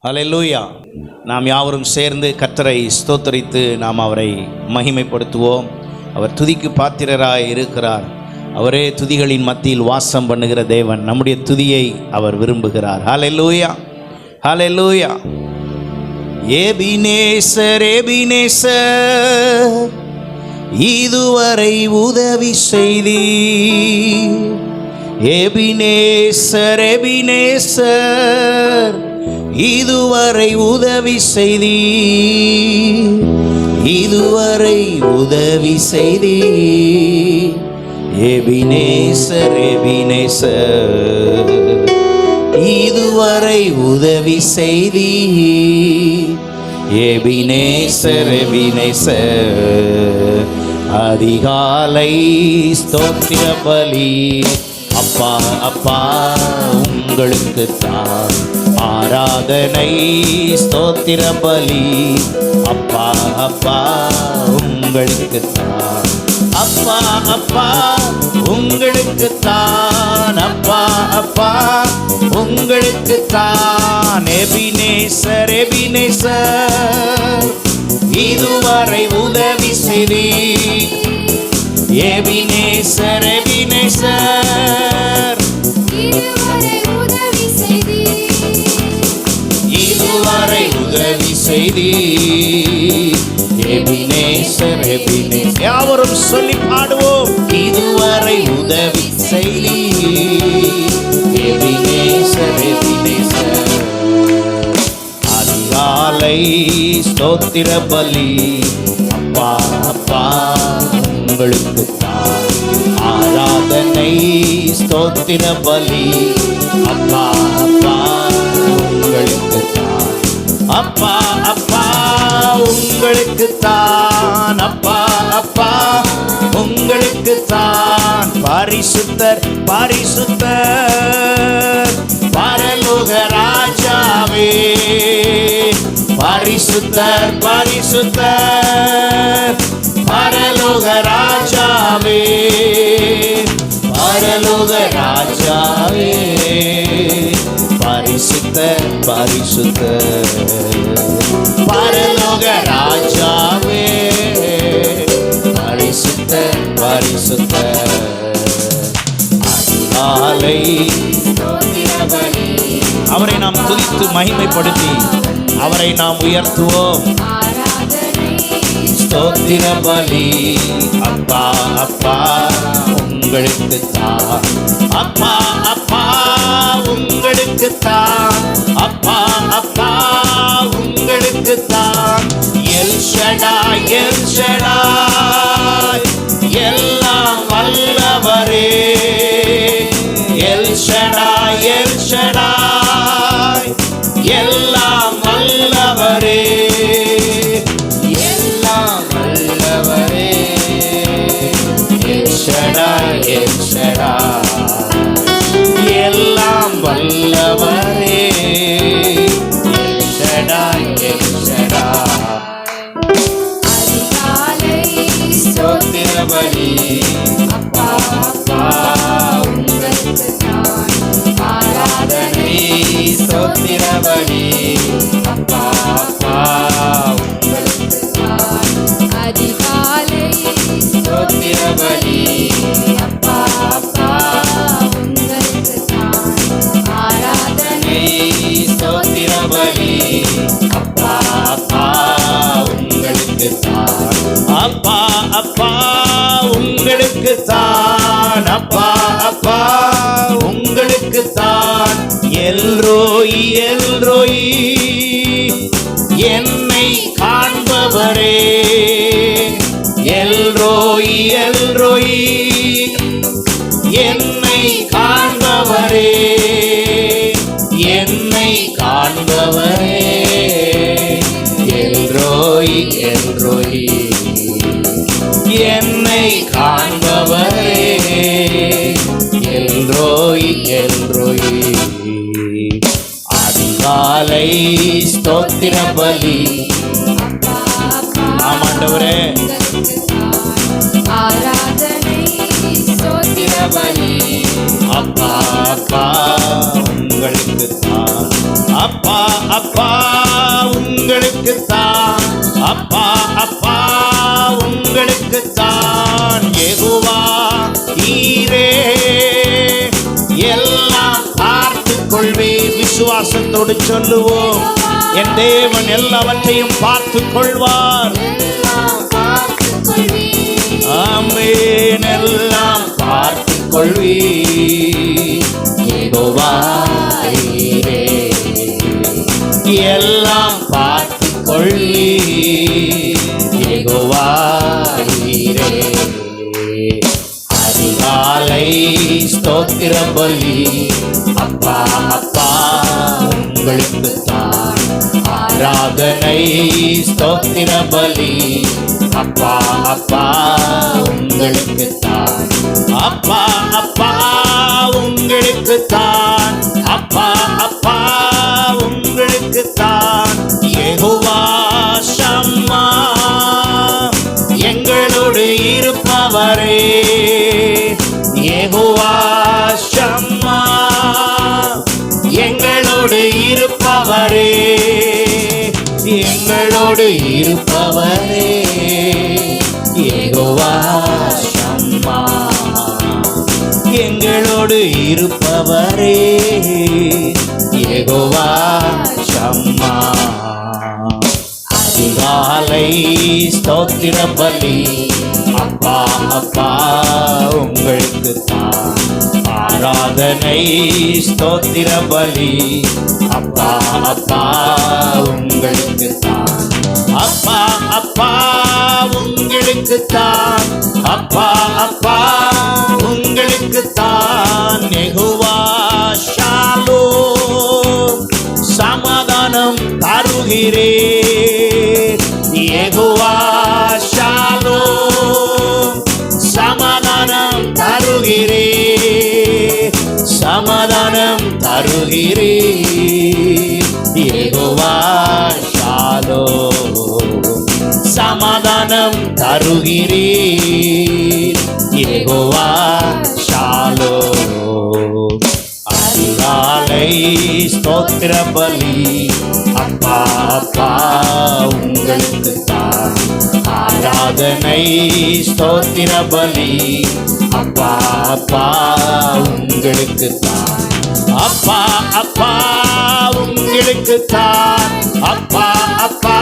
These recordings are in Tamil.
அல்லேலூயா. நாம் யாவரும் சேர்ந்து கர்த்தரை ஸ்தோத்தரித்து நாம் அவரை மகிமைப்படுத்துவோம். அவர் துதிக்கு பாத்திரராய் இருக்கிறார். அவரே துதிகளின் மத்தியில் வாசம் பண்ணுகிற தேவன். நம்முடைய துதியை அவர் விரும்புகிறார். அல்லேலூயா, அல்லேலூயா. எபினேசர், எபினேசர், இதுவரை உதவி செய்தீர். எபினேசர், எபினேசர், இதுவரை உதவி செய்தீர். இதுவரை உதவி செய்தீர். எபினேசர், எபினேசர், இதுவரை உதவி செய்தீர். எபினேசர், எபினேசர், அதிகாலை ஸ்தோத்திர பலி. அப்பா அப்பா உங்களுக்கு தான் ஆராதனை. ஸ்தோத்திர பலி. அப்பா அப்பா உங்களுக்கு தான். அப்பா அப்பா உங்களுக்கு தான். அப்பா அப்பா உங்களுக்கு தான். எபினேசர், எபினேசர், இதுவரை உதவி செய்தீர். எபினேசர், எபினேசர், இதுவரை உதவி செய்தீர். எபினேசர், எபினேசர், யாவரும் சொல்லி பாடுவோம். இதுவரை உதவி செய்தீர். எபினேசர், எபினேசர், அதிகாலை ஸ்தோத்திர பலி. அப்பா அப்பா உங்களுக்கு தான் ஆராதனை. ஸ்தோத்திர பலி. அப்பா அப்பா உங்களுக்கு தான். அப்பா அப்பா உங்களுக்கு தான். அப்பா அப்பா உங்களுக்கு தான். பரிசுத்தர், பரிசுத்தர், பரலோக ராஜாவே. பரிசுத்தர், பரிசுத்தர், பரலோக ராஜாவே. பரலோக ராஜாவே. பரிசுத்தர், பரிசுத்தர், பரலோக ராஜாவே. பரிசுத்தர், பரிசுத்தர், அதிகாலை அவரை நாம் துதித்து மகிமைப்படுத்தி அவரை நாம் உயர்த்துவோம். ஸ்தோத்திர பலி. அப்பா அப்பா உங்களுக்கு தான். அப்பா அப்பா உங்களுக்கு தான். அப்பா அப்பா உங்களுக்கு தான். எல் ஷடாய், எல் ஷடாய், எல்லாம் வல்லவரே. எல் ஷடாய், எல் ஷடாய், எல்லாம் வல்லவரே. எல்லாம் வல்லவரே. எல் ஷடாய், எல் ஷடாய், எல்லாம் வல்லவரே. எல் ஷடாய், எல் ஷடாய், அதிகாலை ஸ்தோத்திர பலி. அப்பா அப்பா உங்களுக்கு தான் ஆராதனை. ஸ்தோத்திர பலி. அப்பா அப்பா உங்களுக்கு தான் அதிகாலை ஸ்தோத்திர பலி. அப்பா அப்பா உங்களுக்கு தான் ஆராதனை. ஸ்தோத்திர பலி. அப்பா அப்பா உங்களுக்கு தான். அப்பா அப்பா உங்களுக்கு தான். அப்பா அப்பா உங்களுக்கு தான். எல்ரோயி, எல்ரோயி, என்னை காண்பவரே. எல்ரோயி, எல்ரோயி, என்னை காண்பவரே. என்னை காண்பவரே. எல்ரோயி, எல்ரோயி, என்னை காண்பவரே. எல்ரோயி, எல்ரோயி, அதிகாலை ஸ்தோத்திர பலி. ஆமாண்டவரே ஆராதனை. ஸ்தோத்திர பலி. அப்பா அப்பா உங்களுக்கு தான். அப்பா அப்பா அப்பா அப்பா உங்களுக்குத்தான் யெகோவா ஈரே எல்லாம் பார்த்துக் கொள்வீர். விசுவாசத்தோடு சொல்லுவோம், என் தேவன் எல்லாவற்றையும் பார்த்துக் கொள்வார். ஆமென். எல்லாம் பார்த்துக் கொள்வீர் யெகோவா ஈரே எல்லாம் பார்த்துக் கொள்வீர் யெகோவா ஈரே. அதிகாலை ஸ்தோத்திர பலி அப்பா அப்பா உங்களுக்குத்தான் ஆராதனை. ஸ்தோத்திர பலி அப்பா அப்பா உங்களுக்குத்தான். அப்பா அப்பா உங்களுக்குத்தான். அப்பா அப்பா உங்களுக்குத்தான். யெகோவா ஷம்மா எங்களோடு இருப்பவரே. யெகோவா ஷம்மா எங்களோடு இருப்பவரே. எங்களோடு இருப்பவரே. யெகோவா ஷம்மா எங்களோடு இருப்பவரே. யெகோவா ஷம்மா. அதிகாலை ஸ்தோத்திர பலி அப்பா அப்பா உங்களுக்குத்தான் ஆராதனை. ஸ்தோத்திர பலி அப்பா அப்பா உங்களுக்குத்தான். அப்பா அப்பா உங்களுக்குத்தான். அப்பா அப்பா உங்களுக்குத்தான். யெகோவா ஷாலோம் சமாதானம் தருகிறேன். யெகோவா ஷாலோம் சமாதானம் தருகிறேன். சமாதானம் தருகிறேன். யெகோவா ஷாலோம் சமாதானம் தருகிறேன். யெகோவா ஷாலோம். அதிகாலை ஸ்தோத்திர பலி அப்பா அப்பா உங்களுக்குத்தான் ஆராதனை. ஸ்தோத்திர பலி அப்பா அப்பா உங்களுக்குத்தான். அப்பா அப்பா உங்களுக்குத்தான். அப்பா அப்பா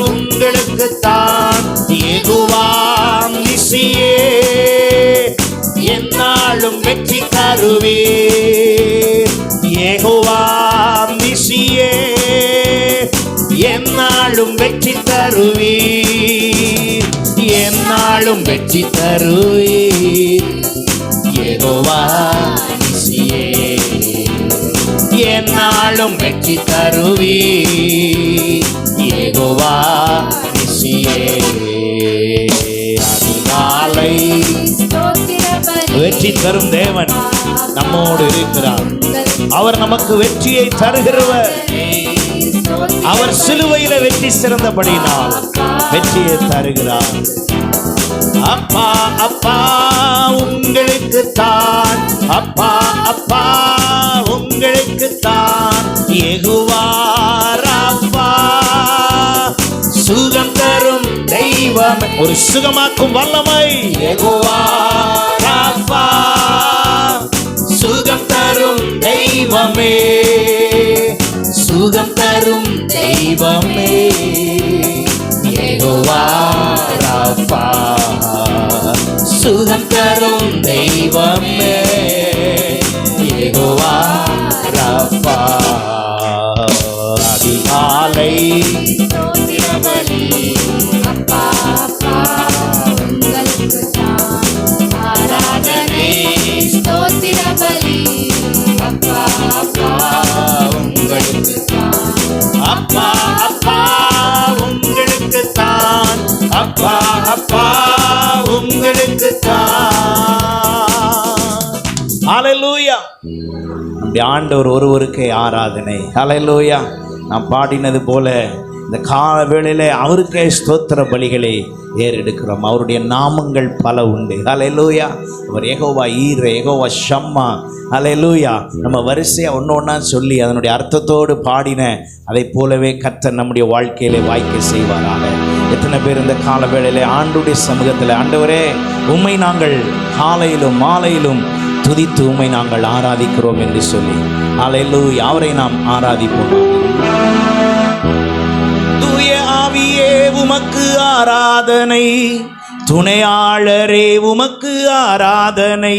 உங்களுக்குத்தான். யெகோவா நிசியே என்னாலும் வெற்றி தருவீர். யெகோவா நிசியே என்னாலும் வெற்றி தருவீர். என்னாலும் வெற்றி தருவீர். யெகோவா நிசியே என்னாலும் வெற்றி தருவீர். யெகோவா நிசியே. அதிகாலை வெற்றி தரும் தேவன் நம்மோடு இருக்கிறார். அவர் நமக்கு வெற்றியை தருகிறவர். அவர் சிலுவையில வெற்றி சிறந்தபடினால் வெற்றியை தருகிறார். அப்பா அப்பா உங்களுக்குத்தான். அப்பா அப்பா உங்களுக்குத்தான். யெகோவா ராஃபா சுகம் தரும் தெய்வம். ஒரு சுகமாக்கும் வல்லமை. யெகோவா ராஃபா சுகம் தரும் தெய்வமே. சுகம் தரும் தெய்வமே. யெகோவா ராஃபா சுகம் தரும் தெய்வமே. யெகோவா ராஃபா. அதிகாலை அப்பா அப்பா உங்களுக்குத்தான் ஆராதனை. ஸ்தோத்திர பலி அப்பா அப்பா உங்களுக்குத்தான். அப்பா அப்பா உங்களுக்குத்தான். அப்பா அப்பா உங்களுக்குத்தான். ஹல்லேலூயா. நம்முடைய ஆண்டவர் ஒருவருக்கே ஆராதனை. ஹல்லேலூயா. நாம் பாடினது போல இந்த கால வேளையிலே அவருக்கே ஸ்தோத்திர பலிகளை ஏறெடுக்கிறோம். அவருடைய நாமங்கள் பல உண்டு. ஹல்லேலூயா. அவர் யெகோவா ஈரே, யெகோவா ஷம்மா. ஹல்லேலூயா. நம்ம வரிசையாக ஒன்று ஒன்றா சொல்லி அதனுடைய அர்த்தத்தோடு பாடின அதை போலவே கர்த்தர் நம்முடைய வாழ்க்கையிலே வாய்க்க செய்வாராக. எத்தனை பேர் இந்த கால வேளையிலே ஆண்டுடைய சமூகத்தில், ஆண்டவரே உம்மை நாங்கள் காலையிலும் மாலையிலும் துதித்து உம்மை நாங்கள் ஆராதிக்கிறோம் என்று சொல்லி ஹல்லேலூயா அவரை நாம் ஆராதிப்போம். தூய ஆவியே உமக்கு ஆராதனை, துணையாளரே உமக்கு ஆராதனை.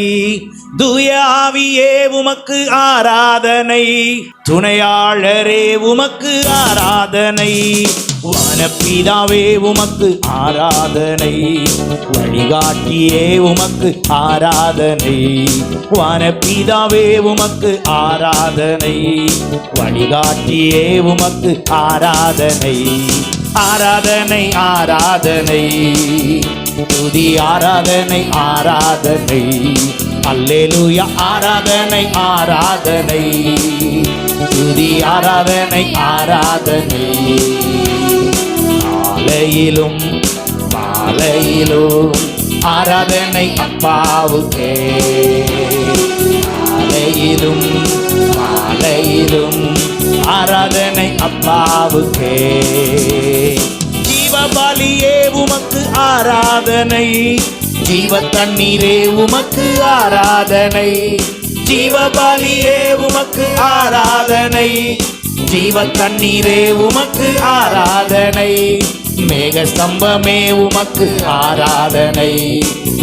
தூய ஆவியே உமக்கு ஆராதனை, துணையாளரே உமக்கு ஆராதனை. வானபிதாவே உமக்கு ஆராதனை, வழிகாட்டியே உமக்கு ஆராதனை. வானபிதாவே உமக்கு ஆராதனை, வழிகாட்டியே உமக்கு ஆராதனை. ஆராதனை ஆராதனை, துதி ஆராதனை ஆராதனை. அல்லேலூயா. ஆராதனை ஆராதனை, துதி ஆராதனை ஆராதனை. காலையிலும் மாலையிலும் ஆராதனை அப்பாவுக்கே. காலையிலும் மாலையிலும் ஆராதனை அப்பாவுக்கே. ஜீவபலியே உமக்கு ஆராதனை, ஜீவ தண்ணீரே உமக்கு ஆராதனை. ஜீவபலியே உமக்கு ஆராதனை, ஜீவ தண்ணீரே உமக்கு ஆராதனை. மேக ஸ்தம்பமே உமக்கு ஆராதனை,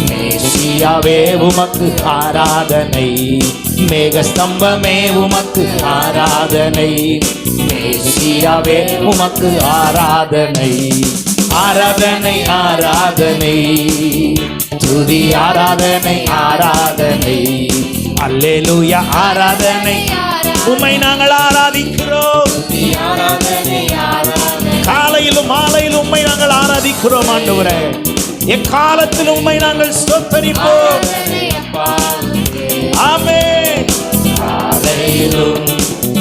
மேசியாவே உமக்கு ஆராதனை. மேக ஸ்தம்பமே உமக்கு ஆராதனை, மேசியாவே உமக்கு ஆராதனை. ஆராதனை ஆராதனை, துதி ஆராதனை ஆராதனை. அல்லேலூயா. ஆராதனை உம்மை நாங்கள் ஆராதிக்கிறோம். காலையிலும் மாலையிலும் உம்மை நாங்கள் ஆராதிக்கிறோம் ஆண்டவரே. எக்காலத்திலும் உம்மை நாங்கள் ஸ்தோத்தரிப்போம். ஆமென். காலையிலும்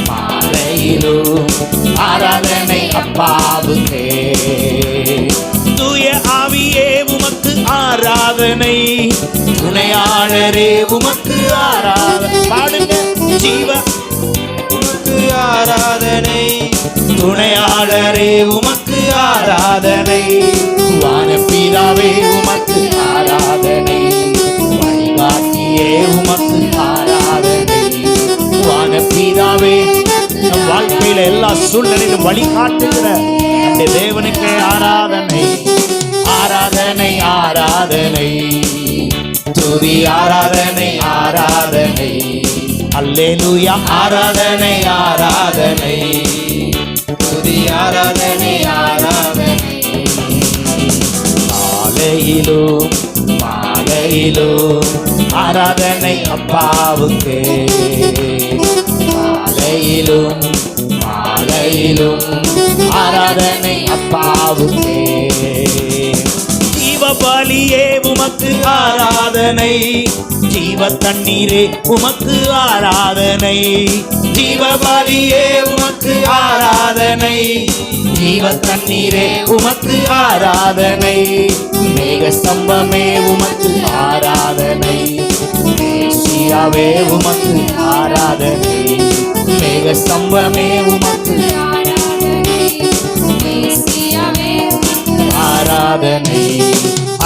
மாலையிலும் ஆராதனை அப்பாவுக்கே. தூய ஆவியே உமக்கு ஆராதனை, துணையாளரே உமக்கு ஆராதனை. பாடுங்க. ஜீவ உமக்கு ஆராதனை, துணையாளரே உமக்கு ஆராதனை. வானபிதாவே உமக்கு ஆராதனை, வழிகாட்டியே உமக்கு ஆராதனை. வானபிதாவே நம் வாழ்க்கையில எல்லா சூழ்நிலையிலும் வழிகாட்டுகிற அந்த தேவனுக்கு ஆராதனை. ஆராதனை ஆராதனை, துதி ஆராதனை ஆராதனை. அல்லேலூயா. ஆராதனை ஆராதனை, துதி ஆராதனை ஆராதனை. காலையிலும் மாலையிலும் ஆராதனை அப்பாவுக்கே. காலையிலும் மாலையிலும் ஆராதனை அப்பாவுக்கே. ஜீவபலியே உமக்கு ஆராதனை, ஜீவ தண்ணீரே உமக்கு ஆராதனை. ஜீவபலியே உமக்கு ஆராதனை, ஜீவ தண்ணீரே உமக்கு ஆராதனை. மேக ஸ்தம்பமே உமக்கு ஆராதனை, மேசியாவே உமக்கு ஆராதனை. மேக ஸ்தம்பமே உமக்கு ஆராதனை.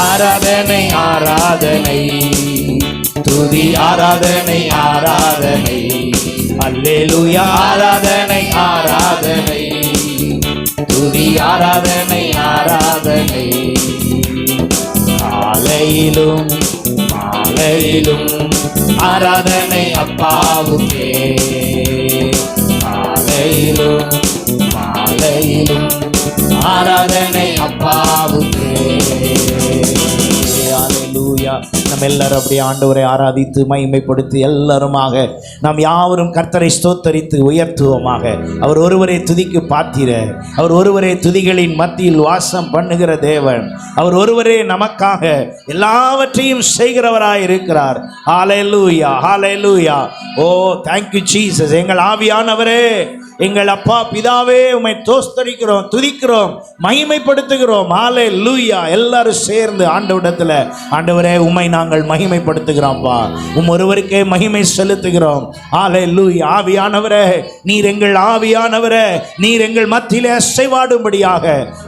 ஆராதனை ஆராதனை, துதி ஆராதனை ஆராதனை. அல்லேலூயா. ஆராதனை ஆராதனை, துதி ஆராதனை ஆராதனை. காலையிலும் மாலையிலும் ஆராதனை அப்பாவுக்கே. காலையிலும் மாலையிலும் ஆராதனை அப்பாவுக்கே. அல்லேலூயா. நம்ம எல்லாரும் அப்படியே ஆண்டவரை ஆராதித்து மகிமைப்படுத்தி எல்லாருமாக நாம் யாவரும் கர்த்தரை ஸ்தோத்தரித்து உயர்த்துவோமாக. அவர் ஒருவரே துதிக்கு பாத்திர, அவர் ஒருவரே துதிகளின் மத்தியில் வாசம் பண்ணுகிற தேவன். அவர் ஒருவரே நமக்காக எல்லாவற்றையும் செய்கிறவராய் இருக்கிறார். ஹல்லேலூயா, ஹல்லேலூயா. ஓ, thank you Jesus. எங்கள் ஆவியானவரே எங்கள் அப்பா பிதாவே உம்மை தோஸ்தரிக்கிறோம், துதிக்கிறோம், மகிமைப்படுத்துகிறோம். ஹல்லேலூயா. எல்லாரும் சேர்ந்து ஆண்டவரிடத்துல, ஆண்டவரே உம்மை நாங்கள் மகிமைப்படுத்துகிறோம்ப்பா, ஒருவருக்கே மகிமை செலுத்துகிறோம். ஹல்லேலூயா. ஆவியானவரே, நீர் எங்கள் ஆவியானவரே, நீர் எங்கள் மத்தியிலே அசைவாடும்படியாக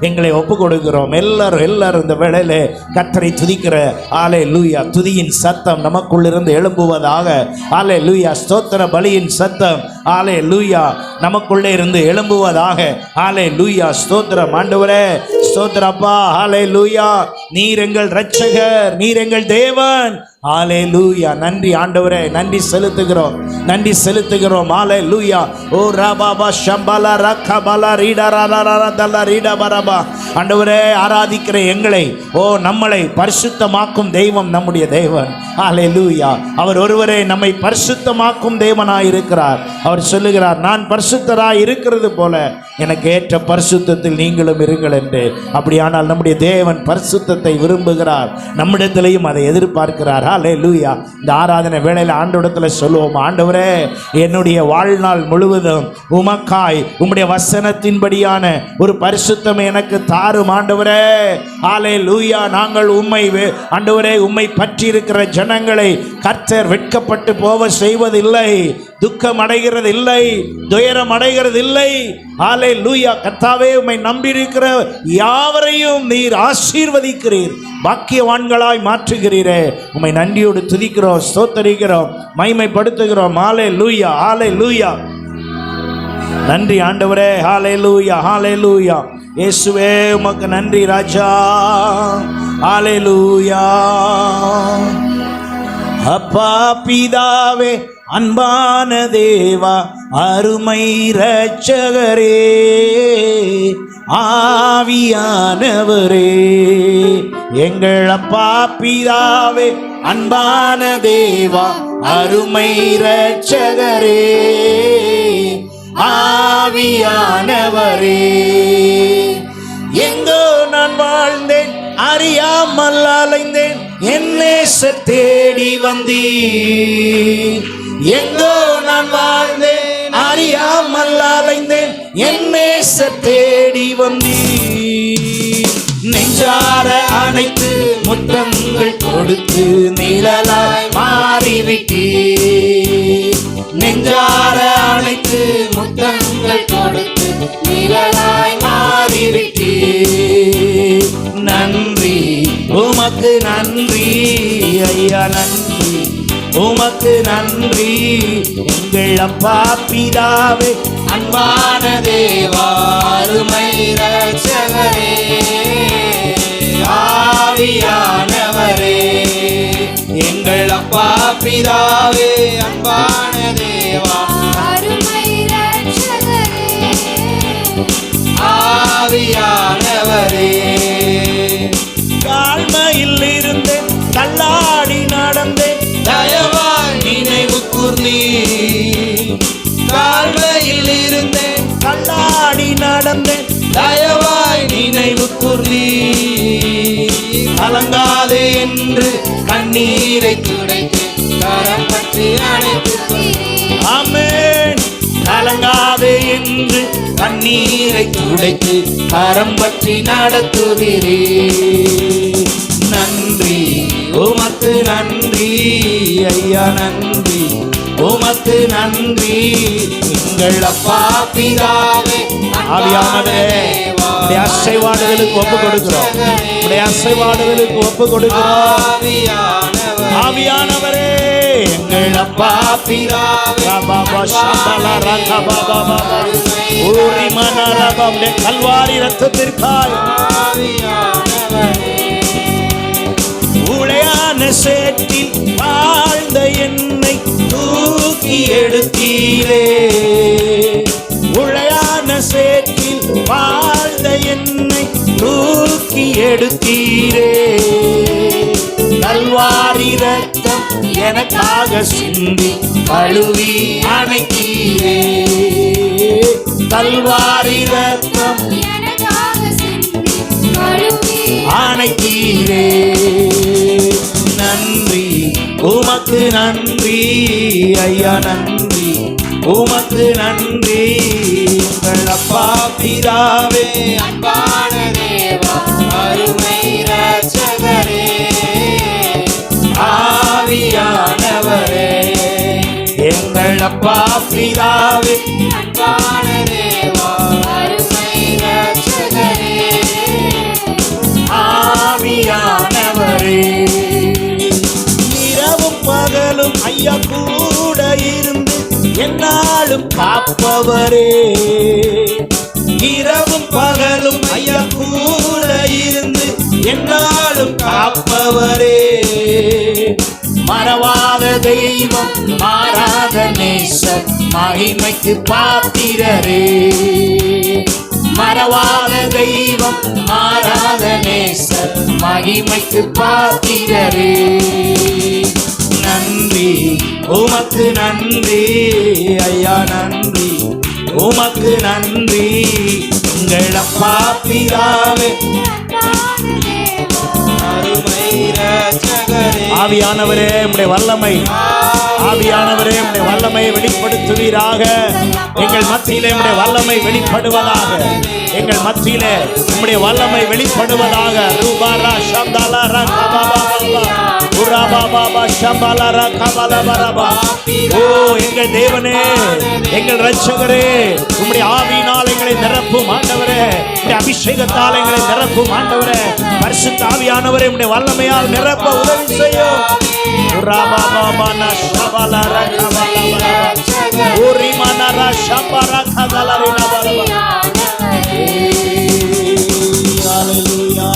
எங்களை ஒப்பு கொடுக்கிறோம். எல்லாரும் இந்த வேளையிலே கர்த்தரை துதிக்கிற ஹல்லேலூயா துதியின் சத்தம் நமக்குள்ளிருந்து எழும்புவதாக. ஹல்லேலூயா. ஸ்தோத்திர பலியின் சத்தம் ஹல்லேலூயா நமக்குள்ளே இருந்து எழும்புவதாக. ஹல்லேலூயா. ஸ்தோத்திரம் ஆண்டவரே, ஸ்தோத்திரப்பா. ஹல்லேலூயா. நீர் எங்கள் இரட்சகர், நீர் எங்கள் தேவன். ஹல்லேலூயா. நன்றி ஆண்டவரே, நன்றி செலுத்துகிறோம், நன்றி செலுத்துகிறோம். ஹல்லேலூயா. ஓ ரபாபா ஷம்பலா ரக்கபலா ரீடரரரதல ரீடபரபா. ஆண்டவரே, ஆராதிக்கிற எங்களை, நம்மளை பரிசுத்தமாக்கும் தெய்வம் நம்முடைய தேவன். ஹல்லேலூயா. அவர் ஒருவரே நம்மை பரிசுத்தமாக்கும் தேவனாய் இருக்கிறார். அவர் சொல்லுகிறார், நான் பரிசுத்தராய் இருக்கிறது போல எனக்கு ஏற்ற பரிசுத்தத்தில் நீங்களும் இருங்கள் என்று. அப்படியானால் நம்முடைய தேவன் பரிசுத்தத்தை விரும்புகிறார், நம்மிடத்திலையும் அதை எதிர்பார்க்கிறார். ஹல்லேலூயா. இந்த ஆராதனை வேளையில் ஆண்டவரிடத்துல சொல்லுவோம், ஆண்டவரே, என்னுடைய வாழ்நாள் முழுவதும் உமக்காய் உம்முடைய வசனத்தின்படியான ஒரு பரிசுத்தம் எனக்கு தாரும் ஆண்டவரே. ஹல்லேலூயா. நாங்கள் உம்மை ஆண்டவரே, உம்மை பற்றி இருக்கிற ஜனங்களை கர்த்தர் வெட்கப்பட்டு போக செய்வதில்லை, துக்கம் அடைகிறது இல்லை, துயரம் அடைகிறது இல்லை. ஹல்லேலூயா. கர்த்தாவே, உம்மை நம்பியிருக்கிற யாவரையும் நீர் ஆசீர்வதிக்கிறீர், பாக்கியவான்களாய் மாற்றுகிறீரே. உம்மை நன்றியோடு துதிக்கிறோம், ஸ்தோத்தரிக்கிறோம், மகிமைப்படுத்துகிறோம். ஹல்லேலூயா. ஹல்லேலூயா. நன்றி ஆண்டவரே. ஹல்லேலூயா. ஹல்லேலூயா. இயேசுவே, உமக்கு நன்றி ராஜா. ஹல்லேலூயா. அப்பா பிதாவே, அன்பான தேவா, அருமை இரட்சகரே, ஆவியானவரே, எங்கள் அப்பா பிதாவே, அன்பான தேவா, அருமை இரட்சகரே, ஆவியானவரே, எங்கோ நான் வாழ்ந்தேன், அறியாமல் அலைந்தேன், என் நேசர் தேடி வந்தீர். எங்கோ நான் வாழ்ந்தேன், அறியாமல் அலைந்தேன், என் நேசர் தேடி வந்தீர். நெஞ்சார அணைத்து முத்தங்கள் கொடுத்து நிழலாய் மாறிவிட்டீர். நெஞ்சார அணைத்து முத்தங்கள் கொடுத்து நிழலாய் மாறிவிட்டீர். நன்றி உமக்கு நன்றி ஐயா, நன்றி உமக்கு நன்றி. எங்கள் அப்பா பிதாவே, அன்பான தேவா, அருமை இரட்சகரே, ஆவியானவரே, எங்கள் அப்பா பிதாவே, அன்பான தேவா, அருமை இரட்சகரே, ஆவியானவரே. தாழ்மையில் இருந்தேன், தள்ளாடி நடந்தேன், தயவாய் நினைவு கூர்ந்தீர். தாழ்மையில் இருந்தேன், தள்ளாடி நடந்தேன், தயவாய் நினைவு கூர்ந்தீர். கலங்காதே என்று கண்ணீரை துடைத்து கரம் பற்றி அணைத்து. ஆமென். கலங்காதே என்று கண்ணீரை துடைத்து கரம் பற்றி நடத்துகிறே. நன்றி உமக்கு நன்றி ஐயா, நன்றி உமக்கு நன்றி. எங்கள் அப்பா பிதாவே, ஆவியானவரே, உடைய அசைவாடுகளுக்கு ஒப்பு கொடுக்கிறோம், உடைய அசைவாடுகளுக்கு ஒப்பு கொடுக்கிறோம். ஆவியானவரே, எங்கள் அப்பா பிதாவே, பாபா சம்பல ரகபா பாபா ஓரி மனரபா, கல்வாரி ரத்தத்திற்காய் உளையான சேற்றில் வாழ்ந்த என்னை தூக்கி எடுத்தீரே. உளையான சேற்றில் வாழ்ந்த என்னை தூக்கி எடுத்தீரே. கல்வாரி ரத்தம் எனக்காக சிந்தி கழுவி அணைத்தீரே. கல்வாரி ரத்தம் எனக்காக சிந்தி கழுவி அணைத்தீரே. நன்றி உமக்கு நன்றி ஐயா, நன்றி உமக்கு நன்றி. எங்கள் அப்பா பிதாவே, அன்பான தேவா, அருமை இரட்சகரே, ஆவியானவரே. எங்கள் அப்பா பிதாவே, அன்பான தேவா, அருமை இரட்சகரே, ஆவியானவரே. இரவும் பகலும் ஐயா கூட இருந்து என்னாலும் காப்பவரே. இரவும் பகலும் ஐயா கூட இருந்து என்னாலும் காப்பவரே. மறவாத தெய்வம், மாறாத நேசர், மகிமைக்கு பாத்திரரே. மறவாத தெய்வம், மாறாத நேசர், மகிமைக்கு பாத்திரரே. நன்றி உமக்கு நன்றி ஐயா, நன்றி உமக்கு நன்றி. எங்கள் அப்பா பிதாவே, அன்பான தேவா, அருமை இரட்சகரே. ஆவியானவரே உம்முடைய வல்லமை, ஆவியானவரே உம்முடைய வல்லமையை வெளிப்படுத்துவீராக. எங்கள் மத்தியிலே உம்முடைய வல்லமை வெளிப்படுவதாக. எங்கள் மத்தியிலே உம்முடைய வல்லமை வெளிப்படுவதாக. ரூபாரா ஷம்தாலாரா கபாபாபா, உராபாபாபா ஷம்பாலாரா கபாலபரபா. ஓ எங்கள் தேவனே, எங்கள் இரட்சகரே, உம்முடைய ஆவியினால் எங்களை நிரப்பும் ஆண்டவரே. உம்முடைய அபிஷேகத்தால் எங்களை நிரப்பும் ஆண்டவரே. பரிசுத்த ஆவியானவரே, உம்முடைய வல்லமையால் நிரப்ப உதவி செய்யும். உராபாபாபா ஷபாலாரா கபாலபரபா, உரிமானாரா ஷம்பாரா கதாலாரினா பரபா. ஹல்லேலூயா.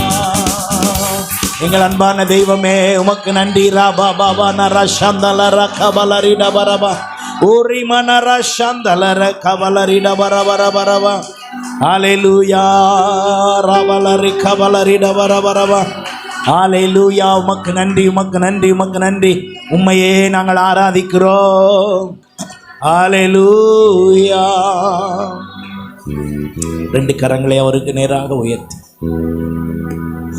எங்கள் அன்பான தெய்வமே உமக்கு நன்றி. ராபா பாபா நரா சந்தலர கபலரிட பரபா, ஊரிமனரா சந்தலர கபலரிட பரபர பரபா. ஹல்லேலூயா. ரபலரி கபலரிட பரபரபா. ஹல்லேலூயா. உமக்கு நன்றி, உமக்கு நன்றி, உமக்கு நன்றி. உம்மையே நாங்கள் ஆராதிக்கிறோம். ஹல்லேலூயா. ரெண்டு கரங்களை அவருக்கு நேராக உயர்த்தி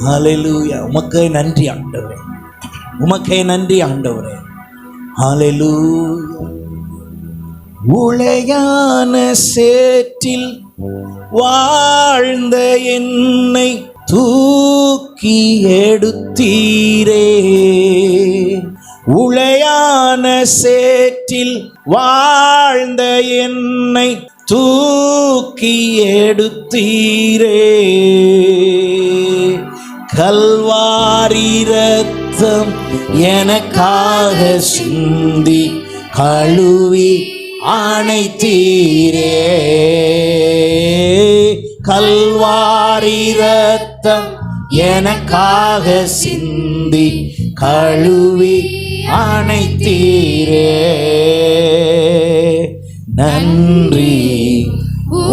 ஹல்லேலூயா. உமக்கே நன்றி ஆண்டவரே, உமக்கே நன்றி ஆண்டவரே. ஹல்லேலூயா. உளையான சேற்றில் வாழ்ந்த என்னை தூக்கி எடுத்தீரே. உளையான சேற்றில் வாழ்ந்த என்னை தூக்கி எடுத்தீரே. கல்வாரி ரத்தம் எனக்காக சிந்தி கழுவி அணைத்தீரே. கல்வாரி ரத்தம் எனக்காக சிந்தி கழுவி அணைத்தீரே. நன்றி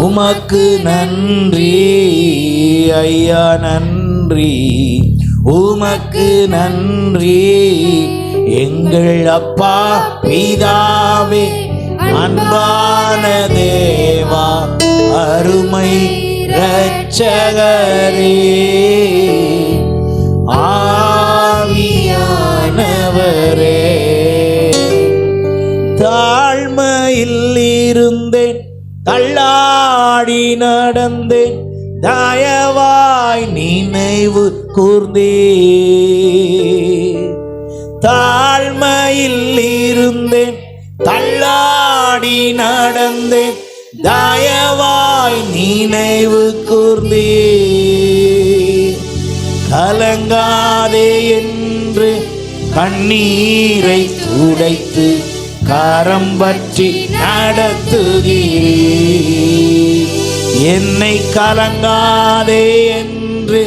உமக்கு நன்றி ஐயா, நன்றி உமக்கு நன்றி. எங்கள் அப்பா பிதாவே, அன்பான தேவா, அருமை இரட்சகரே, ஆவியானவரே. தாழ்மையில் இருந்தேன், தள்ளாடி நடந்தேன், தயவாய் நினைவு கூர்ந்தே. தாழ்மையில் இருந்தேன், தள்ளாடி நடந்தேன், தயவாய் நினைவு கூர்ந்தே. கலங்காதே என்று கண்ணீரை துடைத்து கரம் பற்றி நடத்துகிறீர். என்னை கலங்காதே என்று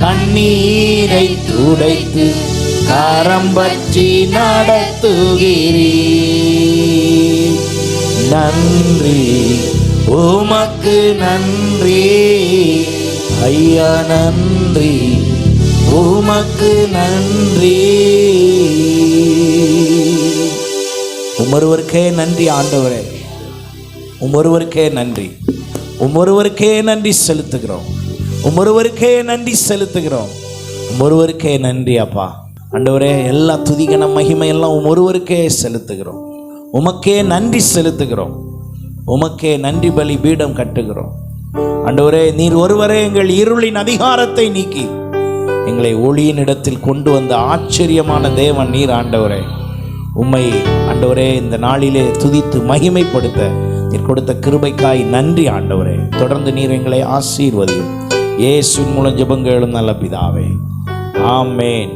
கண்ணீரை துடைத்து கரம் பற்றி நடத்துகிறீர். நன்றி உமக்கு நன்றி ஐயா, நன்றி உமக்கு நன்றி. உமொருவருக்கே நன்றி ஆண்டவரே, உமொருவருக்கே நன்றி, உமொருவருக்கே நன்றி செலுத்துகிறோம், உமொருவருக்கே நன்றி செலுத்துகிறோம், உமொருவருக்கே நன்றி அப்பா. ஆண்டவரே, எல்லா துதிகன மகிமை எல்லாம் உமொருவருக்கே செலுத்துகிறோம், உமக்கே நன்றி செலுத்துகிறோம். உமக்கே நன்றி பலி பீடம் கட்டுகிறோம். ஆண்டவரே, நீர் ஒருவரே எங்கள் இருளின் அதிகாரத்தை நீக்கி எங்களை ஒளியின் இடத்தில் கொண்டு வந்த ஆச்சரியமான தேவன் நீர். ஆண்டவரே, உம்மை ஆண்டவரே இந்த நாளிலே துதித்து மகிமைப்படுத்த நீர் கொடுத்த கிருபைக்காய் நன்றி. ஆண்டவரே, தொடர்ந்து நீர் எங்களை ஆசீர்வதியும். இயேசுவின் மூலம் ஜெபம் கேளும் நல்ல பிதாவே, ஆமென்.